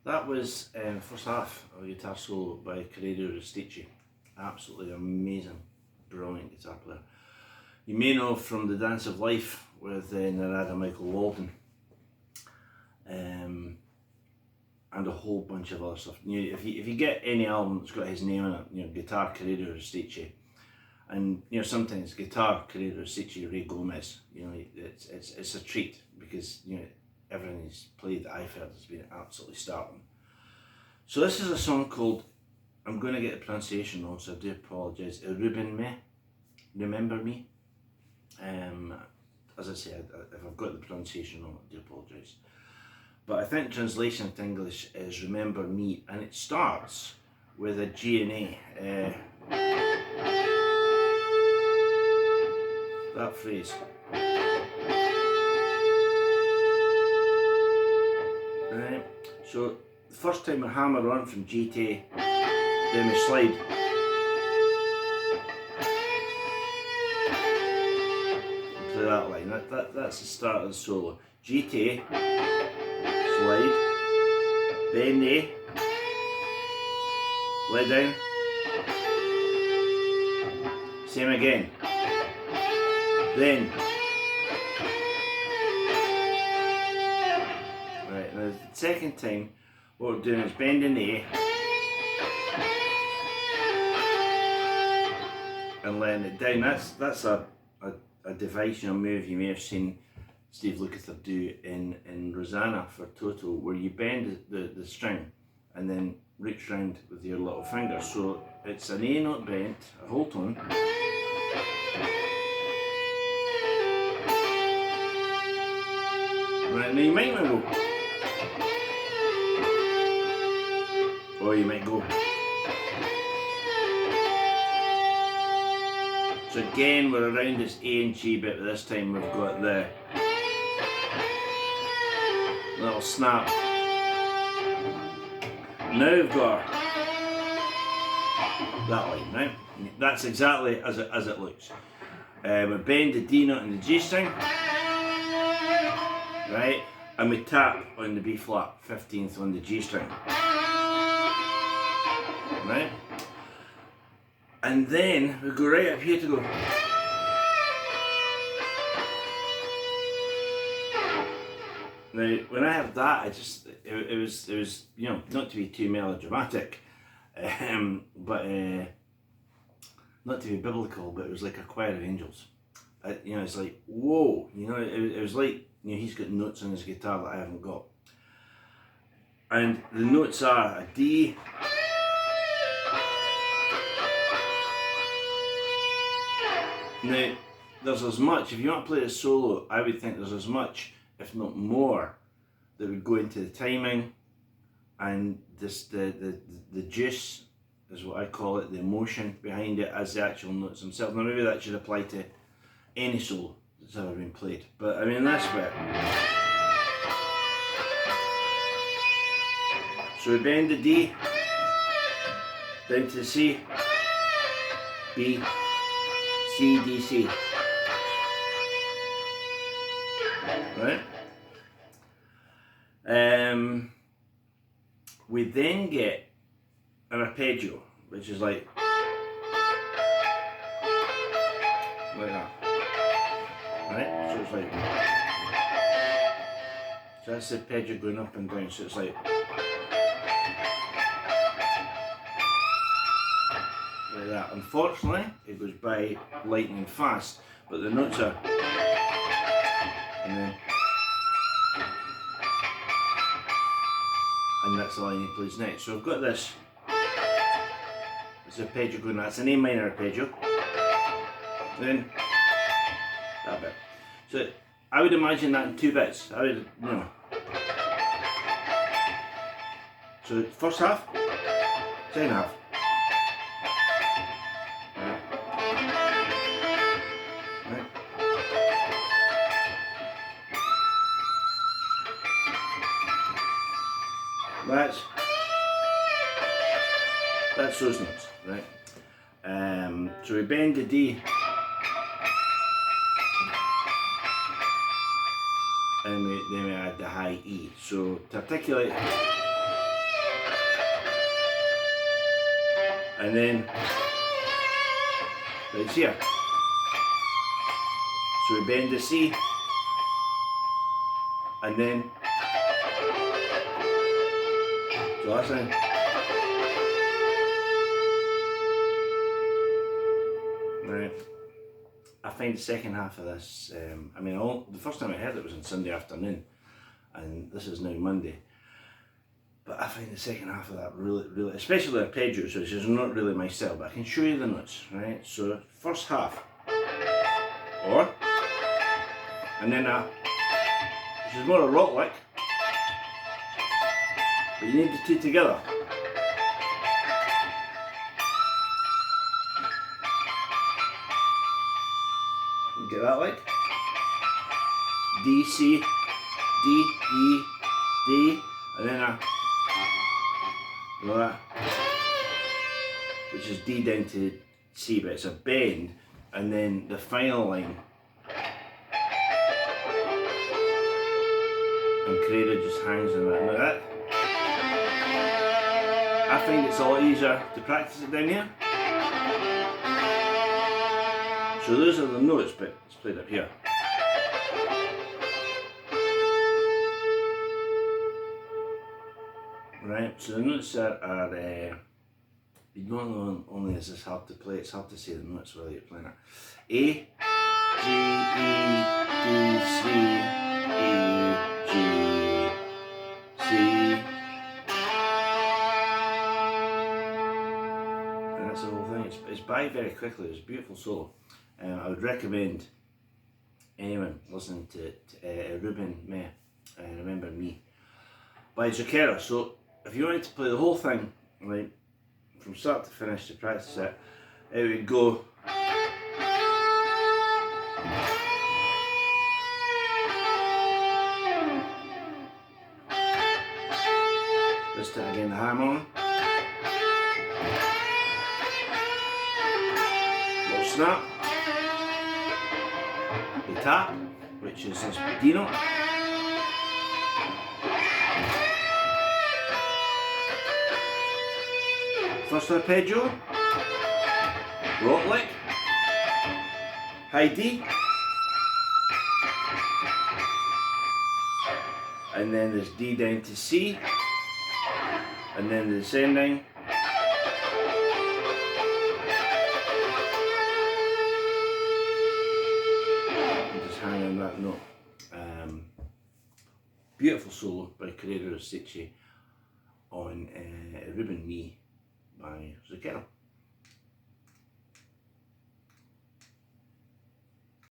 That was first half of a guitar solo by Corrado Rustici. Absolutely amazing, brilliant guitar player. You may know from The Dance of Life with Narada Michael Walden, and a whole bunch of other stuff. If you get any album that's got his name in it, guitar Corrado Rustici, and sometimes guitar Corrado Rustici, Ray Gomez. It's a treat because everything he's played that I've heard has been absolutely startling. So this is a song called, I'm going to get the pronunciation wrong, so I do apologise, Ruben Me, Remember Me. As I said, if I've got the pronunciation wrong, I do apologise. But I think translation to English is Remember Me, and it starts with a G and A. That phrase. Right. So the first time I hammer on from G to A, then we slide. To that line. That's the start of the solo. G to A, slide, bend A, lay down, same again, then. Right, now the second time what we're doing is bending A and letting it down. That's a device, move you may have seen Steve Lukather do in Rosanna for Toto, where you bend the string and then reach round with your little finger. So it's an A note bent, a whole tone, right, now you might want to go, or you might go. So again, we're around this A and G bit, but this time we've got the little snap. Now we've got that line, right? That's exactly as it looks. We bend the D note and the G string, right? And we tap on the B flat 15th on the G string, right? And then we go right up here to go. Now, when I have that, it was not to be too melodramatic, but not to be biblical, but it was like a choir of angels. It's like, whoa, it was like, he's got notes on his guitar that I haven't got. And the notes are a D, now, there's as much, if you want to play a solo, I would think there's as much, if not more, that would go into the timing and the juice, is what I call it, the emotion behind it, as the actual notes themselves. Now maybe that should apply to any solo that's ever been played, but I mean this bit. So we bend the D, down to the C, B, C, D, C, right? We then get an arpeggio, which is like that, right? So it's like, so that's the arpeggio going up and down, so it's like that. Unfortunately, it goes by lightning fast, but the notes are, and that's the line he plays next. So I've got this. It's arpeggio going. That's an A minor arpeggio. Then that bit. So I would imagine that in two bits. So first half, second half. That's those notes, right? So we bend the D and then we add the high E. So to articulate, and then it's here. So we bend the C, and then so that's it. Right. I find the second half of this, I mean, the first time I heard it was on Sunday afternoon, and this is now Monday. But I find the second half of that really, especially arpeggios, which is not really my style, but I can show you the notes, right? So, first half, or, and then which is more a rock lick, but you need the two together. Get that like? D, C, D, E, D, and then that, which is D down to C, but it's a bend, and then the final line, and Credo just hangs on that. Now that, I find it's a lot easier to practice it down here. So those are the notes, but it's played up here. Right, so the notes are not only is this hard to play, it's hard to say the notes while you're playing it. A, G, E, D, C, E, G, C. And that's the whole thing. It's by very quickly, it's a beautiful solo. I would recommend anyone listening to Ruben May, Remember Me, by Zucchero. So if you wanted to play the whole thing, right, from start to finish to practice it, it would go this time again, the harmony, little snap, the tap, which is this D note, first arpeggio, rock lick, high D, and then there's D down to C, and then the descending, just hang on that note. Beautiful solo by Corrado Rosicci on Ruben Me by Zucchero.